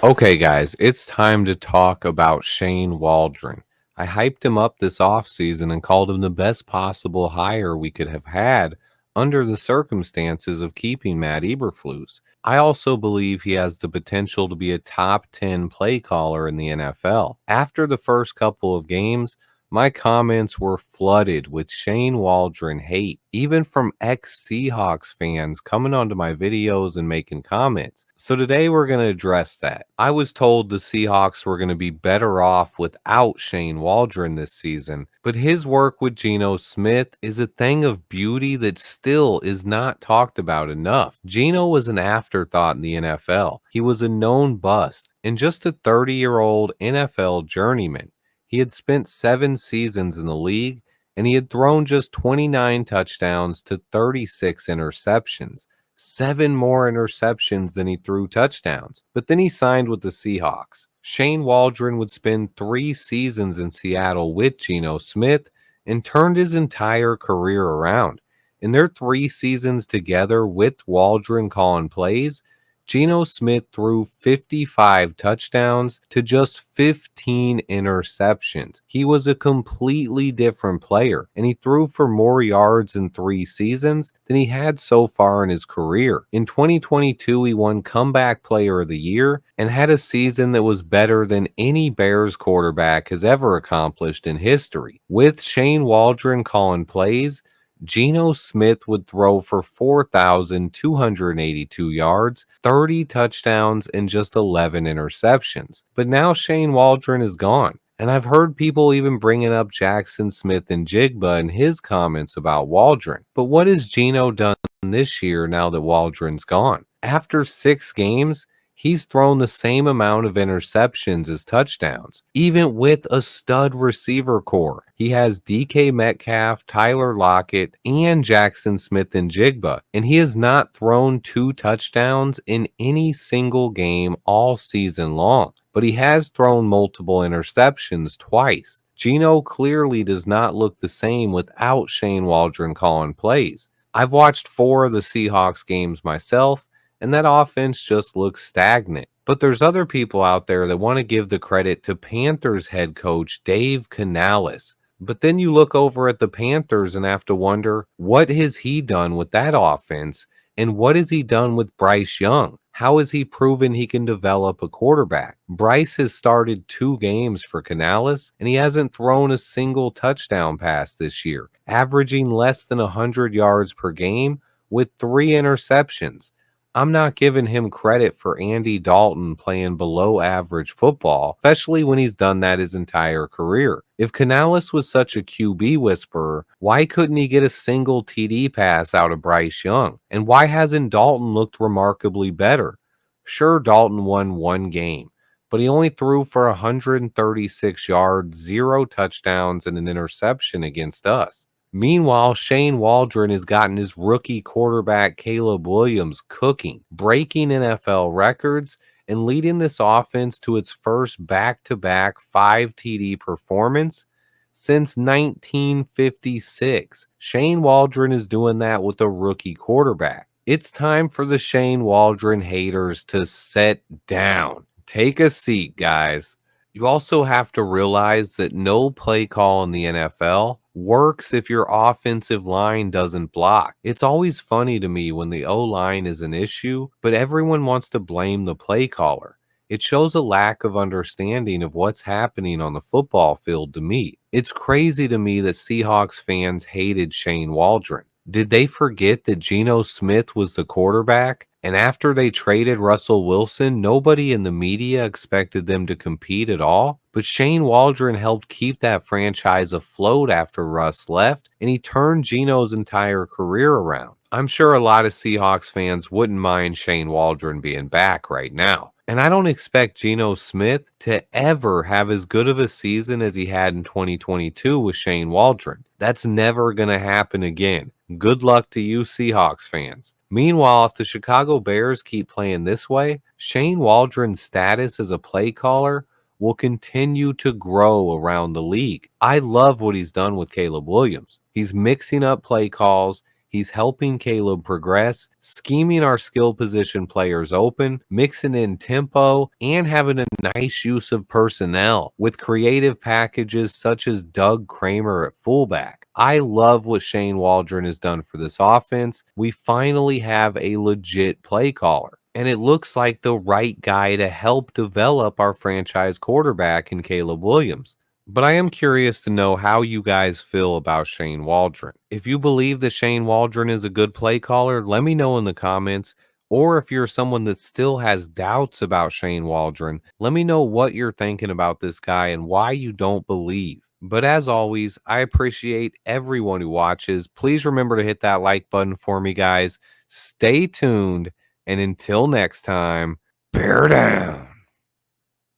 Okay, guys, it's time to talk about Shane Waldron. I hyped him up this offseason and called him the best possible hire we could have had under the circumstances of keeping Matt Eberflus. I also believe he has the potential to be a top 10 play caller in the NFL. After the first couple of games, my comments were flooded with Shane Waldron hate, even from ex-Seahawks fans coming onto my videos and making comments. So today we're going to address that. I was told the Seahawks were going to be better off without Shane Waldron this season, but his work with Geno Smith is a thing of beauty that still is not talked about enough. Geno was an afterthought in the NFL. He was a known bust and just a 30-year-old NFL journeyman. He had spent 7 seasons in the league, and he had thrown just 29 touchdowns to 36 interceptions, 7 more interceptions than he threw touchdowns. But then he signed with the Seahawks. Shane Waldron would spend 3 seasons in Seattle with Geno Smith and turned his entire career around. In their 3 seasons together with Waldron calling plays, Geno Smith threw 55 touchdowns to just 15 interceptions. He was a completely different player, and he threw for more yards in 3 seasons than he had so far in his career. In 2022, he won Comeback Player of the Year and had a season that was better than any Bears quarterback has ever accomplished in history. With Shane Waldron calling plays, Geno Smith would throw for 4,282 yards, 30 touchdowns, and just 11 interceptions. But now Shane Waldron is gone. And I've heard people even bringing up Jackson Smith and Jigba in his comments about Waldron. But what has Geno done this year now that Waldron's gone? After 6 games, he's thrown the same amount of interceptions as touchdowns, even with a stud receiver core. He has DK Metcalf, Tyler Lockett, and Jackson Smith and Jigba, and he has not thrown 2 touchdowns in any single game all season long. But he has thrown multiple interceptions twice. Geno clearly does not look the same without Shane Waldron calling plays. I've watched 4 of the Seahawks games myself, and that offense just looks stagnant. But there's other people out there that want to give the credit to Panthers head coach Dave Canales. But then you look over at the Panthers and have to wonder, what has he done with that offense? And what has he done with Bryce Young? How has he proven he can develop a quarterback? Bryce has started 2 games for Canales, and he hasn't thrown a single touchdown pass this year, averaging less than 100 yards per game with 3 interceptions. I'm not giving him credit for Andy Dalton playing below average football, especially when he's done that his entire career. If Canales was such a QB whisperer, why couldn't he get a single TD pass out of Bryce Young? And why hasn't Dalton looked remarkably better? Sure, Dalton won 1 game, but he only threw for 136 yards, 0 touchdowns, and an interception against us. Meanwhile, Shane Waldron has gotten his rookie quarterback Caleb Williams cooking, breaking NFL records, and leading this offense to its first back-to-back 5 TD performance since 1956. Shane Waldron is doing that with a rookie quarterback. It's time for the Shane Waldron haters to sit down. Take a seat, guys. You also have to realize that no play call in the NFL works if your offensive line doesn't block. It's always funny to me when the O-line is an issue, but everyone wants to blame the play caller. It shows a lack of understanding of what's happening on the football field to me. It's crazy to me that Seahawks fans hated Shane Waldron. Did they forget that Geno Smith was the quarterback? And after they traded Russell Wilson, nobody in the media expected them to compete at all. But Shane Waldron helped keep that franchise afloat after Russ left, and he turned Geno's entire career around. I'm sure a lot of Seahawks fans wouldn't mind Shane Waldron being back right now. And I don't expect Geno Smith to ever have as good of a season as he had in 2022 with Shane Waldron. That's never going to happen again. Good luck to you Seahawks fans. Meanwhile, if the Chicago Bears keep playing this way, Shane Waldron's status as a play caller will continue to grow around the league. I love what he's done with Caleb Williams. He's mixing up play calls. He's helping Caleb progress, scheming our skill position players open, mixing in tempo, and having a nice use of personnel with creative packages such as Doug Kramer at fullback. I love what Shane Waldron has done for this offense. We finally have a legit play caller, and it looks like the right guy to help develop our franchise quarterback in Caleb Williams. But I am curious to know how you guys feel about Shane Waldron. If you believe that Shane Waldron is a good play caller, let me know in the comments. Or if you're someone that still has doubts about Shane Waldron, let me know what you're thinking about this guy and why you don't believe. But as always, I appreciate everyone who watches. Please remember to hit that like button for me, guys. Stay tuned. And until next time, bear down.